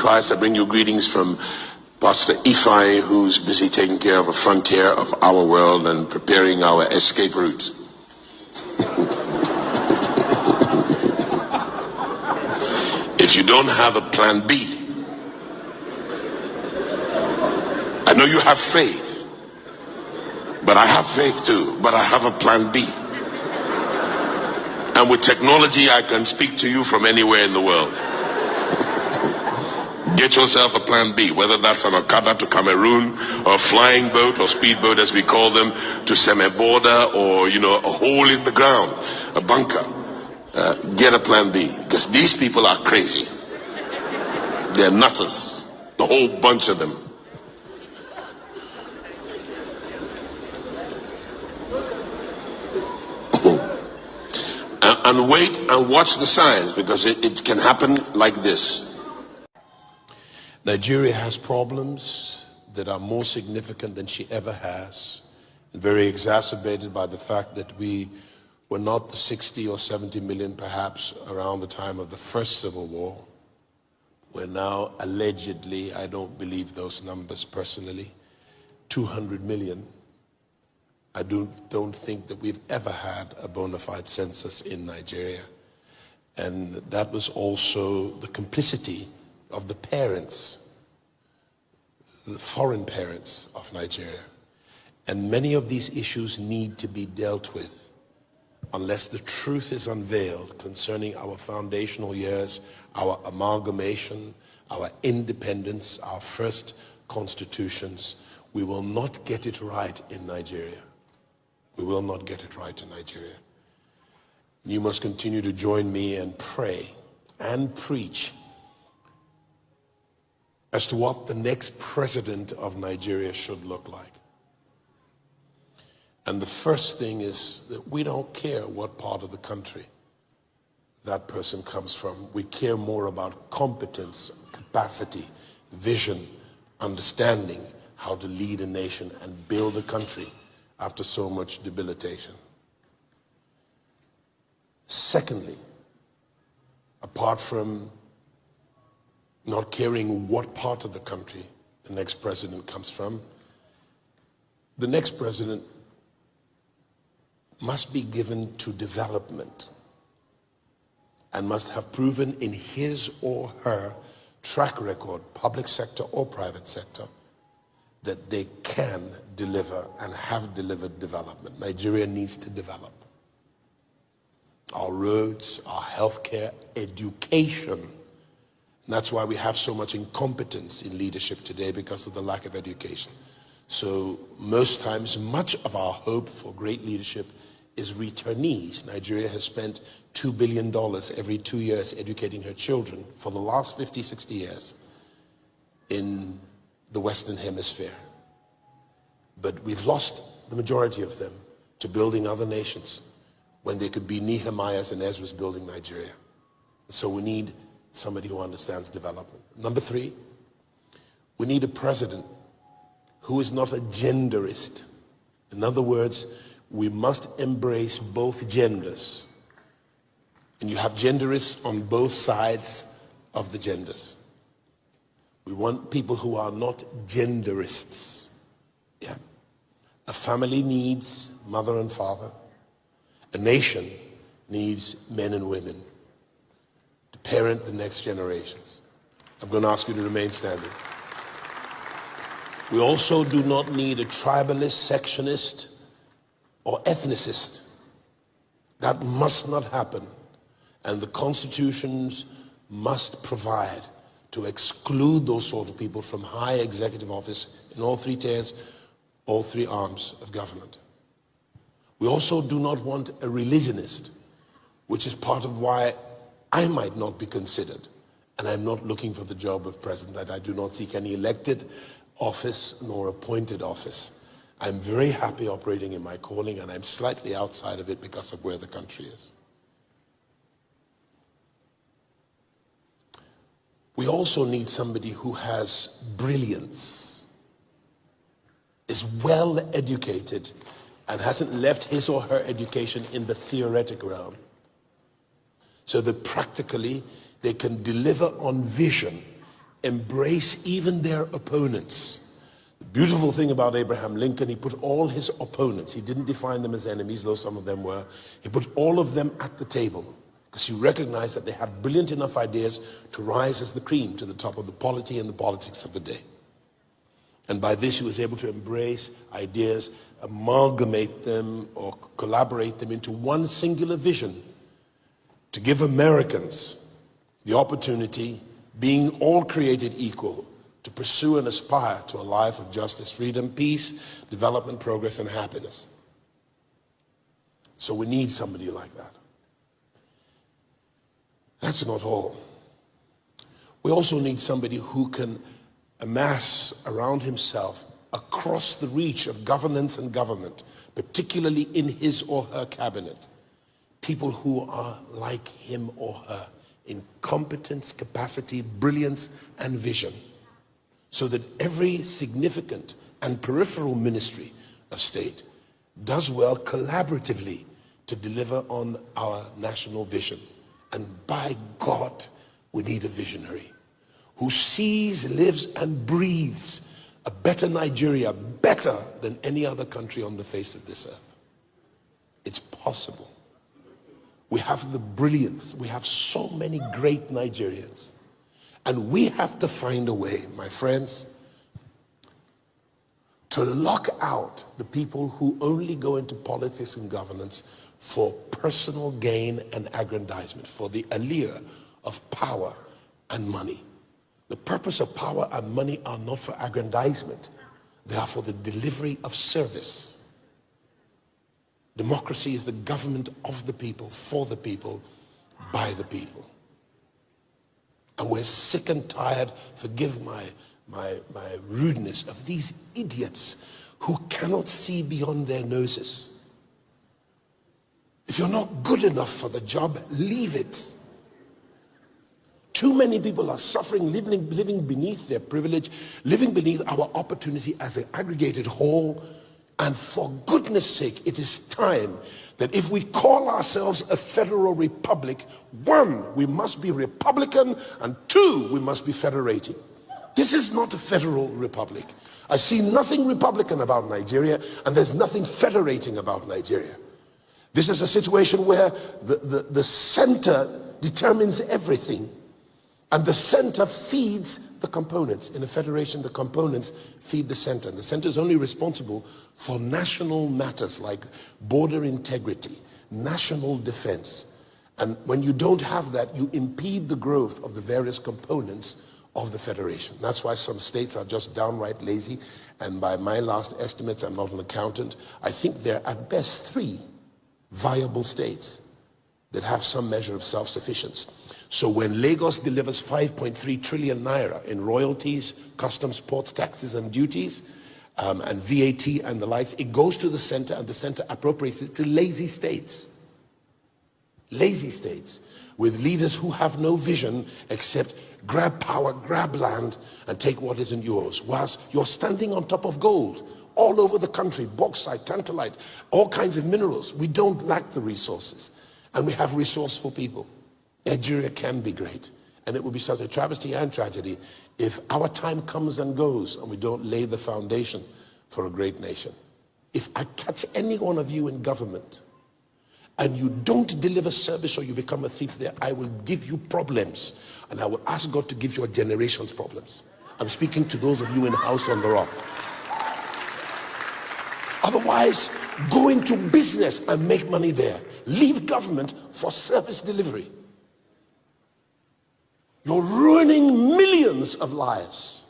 Christ. I bring you greetings from Pastor Ifai, who's busy taking care of a frontier of our world and preparing our escape route. If you don't have a plan B, I know you have faith, but I have faith too, but I have a plan B. And with technology, I can speak to you from anywhere in the world. Get yourself a plan B, whether that's an Okada to Cameroon, or a flying boat or speedboat as we call them, to Seme-Border, or a hole in the ground, a bunker. Get a plan B, because these people are crazy. They're nutters, the whole bunch of them. And wait and watch the signs, because it can happen like this. Nigeria has problems that are more significant than she ever has, and very exacerbated by the fact that we were not the 60 or 70 million perhaps around the time of the first civil war. We're now allegedly, I don't believe those numbers personally, 200 million. I don't think that we've ever had a bona fide census in Nigeria. And that was also the complicity of the parents, the foreign parents of Nigeria. And many of these issues need to be dealt with unless the truth is unveiled concerning our foundational years, our amalgamation, our independence, our first constitutions. We will not get it right in Nigeria. We will not get it right in Nigeria. You must continue to join me and pray and preach as to what the next president of Nigeria should look like. And the first thing is that we don't care what part of the country that person comes from. We care more about competence, capacity, vision, understanding how to lead a nation and build a country after so much debilitation. Secondly, apart from not caring what part of the country the next president comes from, the next president must be given to development and must have proven in his or her track record, public sector or private sector, that they can deliver and have delivered development. Nigeria needs to develop. Our roads, our healthcare, education. And that's why we have so much incompetence in leadership today, because of the lack of education. So most times, much of our hope for great leadership is returnees. Nigeria has spent $2 billion every 2 years educating her children for the last 50, 60 years in the Western Hemisphere. But we've lost the majority of them to building other nations when they could be Nehemiahs and Ezras building Nigeria. So we need somebody who understands development. Number three, we need a president who is not a genderist. In other words, we must embrace both genders. And you have genderists on both sides of the genders. We want people who are not genderists. Yeah. A family needs mother and father. A nation needs men and women to parent the next generations. I'm going to ask you to remain standing. We also do not need a tribalist, sectionist, or ethnicist. That must not happen. And the constitutions must provide to exclude those sort of people from high executive office in all three tiers, all three arms of government. We also do not want a religionist, which is part of why I might not be considered. And I'm not looking for the job of president. I do not seek any elected office nor appointed office. I'm very happy operating in my calling, and I'm slightly outside of it because of where the country is. We also need somebody who has brilliance, is well educated, and hasn't left his or her education in the theoretic realm, so that practically they can deliver on vision embrace even their opponents. The beautiful thing about Abraham Lincoln, he put all his opponents, he didn't define them as enemies, though some of them were, he put all of them at the table because he recognized that they had brilliant enough ideas to rise as the cream to the top of the polity and the politics of the day. And by this, he was able to embrace ideas, amalgamate them or collaborate them into one singular vision to give Americans the opportunity, being all created equal, to pursue and aspire to a life of justice, freedom, peace, development, progress, and happiness. So we need somebody like that. That's not all. We also need somebody who can amass around himself, across the reach of governance and government, particularly in his or her cabinet, people who are like him or her in competence, capacity, brilliance, and vision, so that every significant and peripheral ministry of state does well collaboratively to deliver on our national vision. And by God, we need a visionary who sees, lives, and breathes a better Nigeria, better than any other country on the face of this earth. It's possible. We have the brilliance. We have so many great Nigerians. And we have to find a way, my friends, to lock out the people who only go into politics and governance for personal gain and aggrandizement, for the allure of power and money. The purpose of power and money are not for aggrandizement. They are for the delivery of service. Democracy is the government of the people, for the people, by the people. And we're sick and tired, forgive my rudeness, of these idiots who cannot see beyond their noses. If you're not good enough for the job, leave it. Too many people are suffering, living beneath their privilege, living beneath our opportunity as an aggregated whole. And for goodness sake, it is time that if we call ourselves a federal republic, one, we must be Republican, and two, we must be federating. This is not a federal republic. I see nothing Republican about Nigeria, and there's nothing federating about Nigeria. This is a situation where the center determines everything, and the center feeds the components. In a federation, the components feed the center. And the center is only responsible for national matters like border integrity, national defense. And when you don't have that, you impede the growth of the various components of the federation. That's why some states are just downright lazy. And by my last estimates, I'm not an accountant, I think there are at best 3 viable states that have some measure of self-sufficiency. So when Lagos delivers 5.3 trillion naira in royalties, customs, ports, taxes, and duties, and VAT and the likes, it goes to the center, and the center appropriates it to lazy states. Lazy states with leaders who have no vision except grab power, grab land, and take what isn't yours, whilst you're standing on top of gold all over the country, bauxite, tantalite, all kinds of minerals. We don't lack the resources, and we have resourceful people. Nigeria can be great, and it would be such a travesty and tragedy if our time comes and goes and we don't lay the foundation for a great nation. If I catch any one of you in government and you don't deliver service or you become a thief there, I will give you problems, and I will ask God to give your generations problems. I'm speaking to those of you in House on the Rock. Otherwise, go into business and make money there. Leave government for service delivery. You're ruining millions of lives.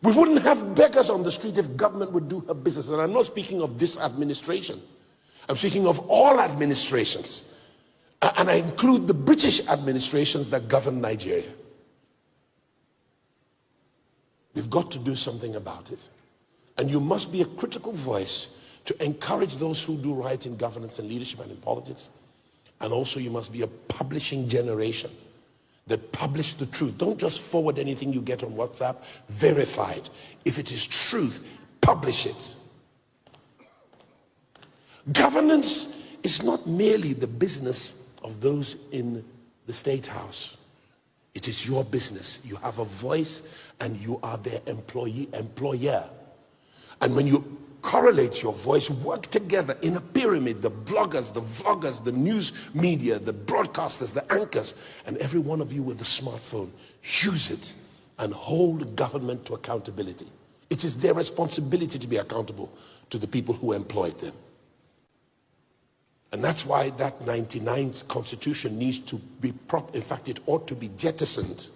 We wouldn't have beggars on the street if government would do her business. And I'm not speaking of this administration. I'm speaking of all administrations. And I include the British administrations that govern Nigeria. We've got to do something about it. And you must be a critical voice to encourage those who do right in governance and leadership and in politics. And also you must be a publishing generation that publish the truth. Don't just forward anything you get on WhatsApp. Verify it. If it is truth, publish it. Governance is not merely the business of those in the State House. It is your business. You have a voice and you are their employer. And when you correlate your voice, work together in a pyramid, the bloggers, the vloggers, the news media, the broadcasters, the anchors, and every one of you with a smartphone, use it and hold government to accountability. It is their responsibility to be accountable to the people who employed them. And that's why that 99th constitution needs to be in fact, it ought to be jettisoned.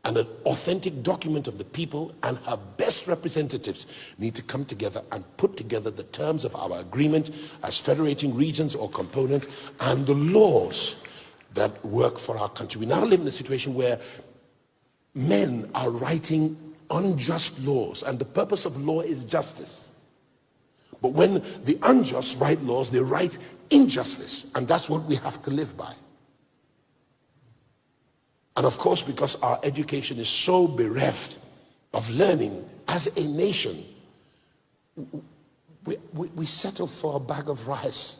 And an authentic document of the people and her best representatives need to come together and put together the terms of our agreement as federating regions or components and the laws that work for our country. We now live in a situation where men are writing unjust laws, and the purpose of law is justice. But when the unjust write laws, they write injustice, and that's what we have to live by. And of course, because our education is so bereft of learning as a nation, we settle for a bag of rice,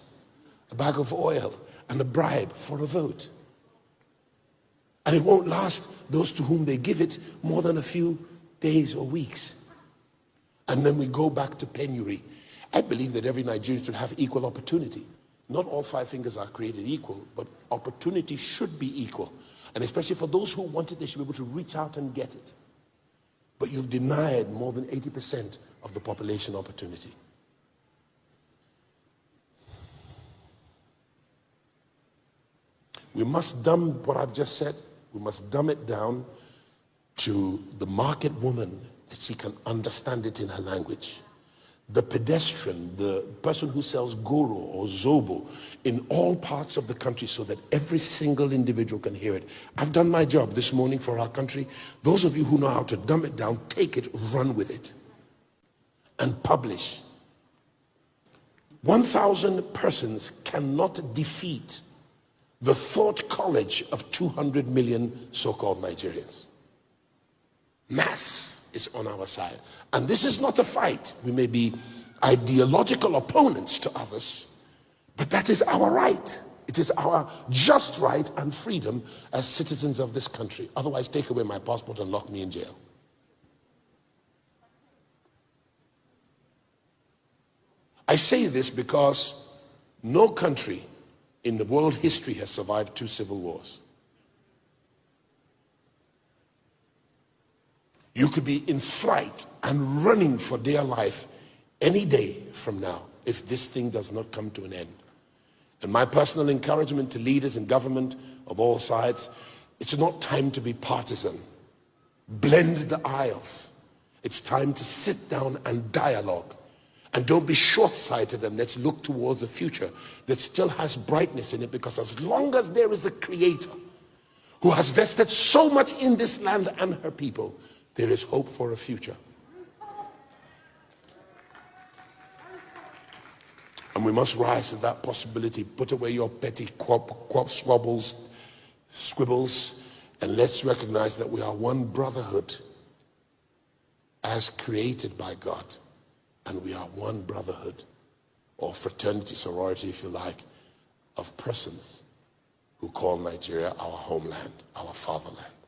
a bag of oil, and a bribe for a vote. And it won't last those to whom they give it more than a few days or weeks. And then we go back to penury. I believe that every Nigerian should have equal opportunity. Not all five fingers are created equal, but opportunity should be equal. And especially for those who want it, they should be able to reach out and get it. But you've denied more than 80% of the population opportunity. We must dumb what I've just said. We must dumb it down to the market woman that she can understand it in her language. The pedestrian, the person who sells goro or zobo in all parts of the country so that every single individual can hear it. I've done my job this morning for our country. Those of you who know how to dumb it down, take it, run with it, and publish. 1,000 persons cannot defeat the thought college of 200 million so-called Nigerians. Mass is on our side. And this is not a fight. We may be ideological opponents to others, but that is our right. It is our just right and freedom as citizens of this country. Otherwise, take away my passport and lock me in jail. I say this because no country in the world history has survived 2 civil wars. You could be in flight and running for dear life any day from now if this thing does not come to an end. And my personal encouragement to leaders in government of all sides, it's not time to be partisan. Blend the aisles. It's time to sit down and dialogue. And don't be short-sighted, and let's look towards a future that still has brightness in it, because as long as there is a creator who has vested so much in this land and her people, there is hope for a future. And we must rise to that possibility. Put away your petty squibbles, and let's recognize that we are one brotherhood as created by God. And we are one brotherhood, or fraternity, sorority, if you like, of persons who call Nigeria our homeland, our fatherland.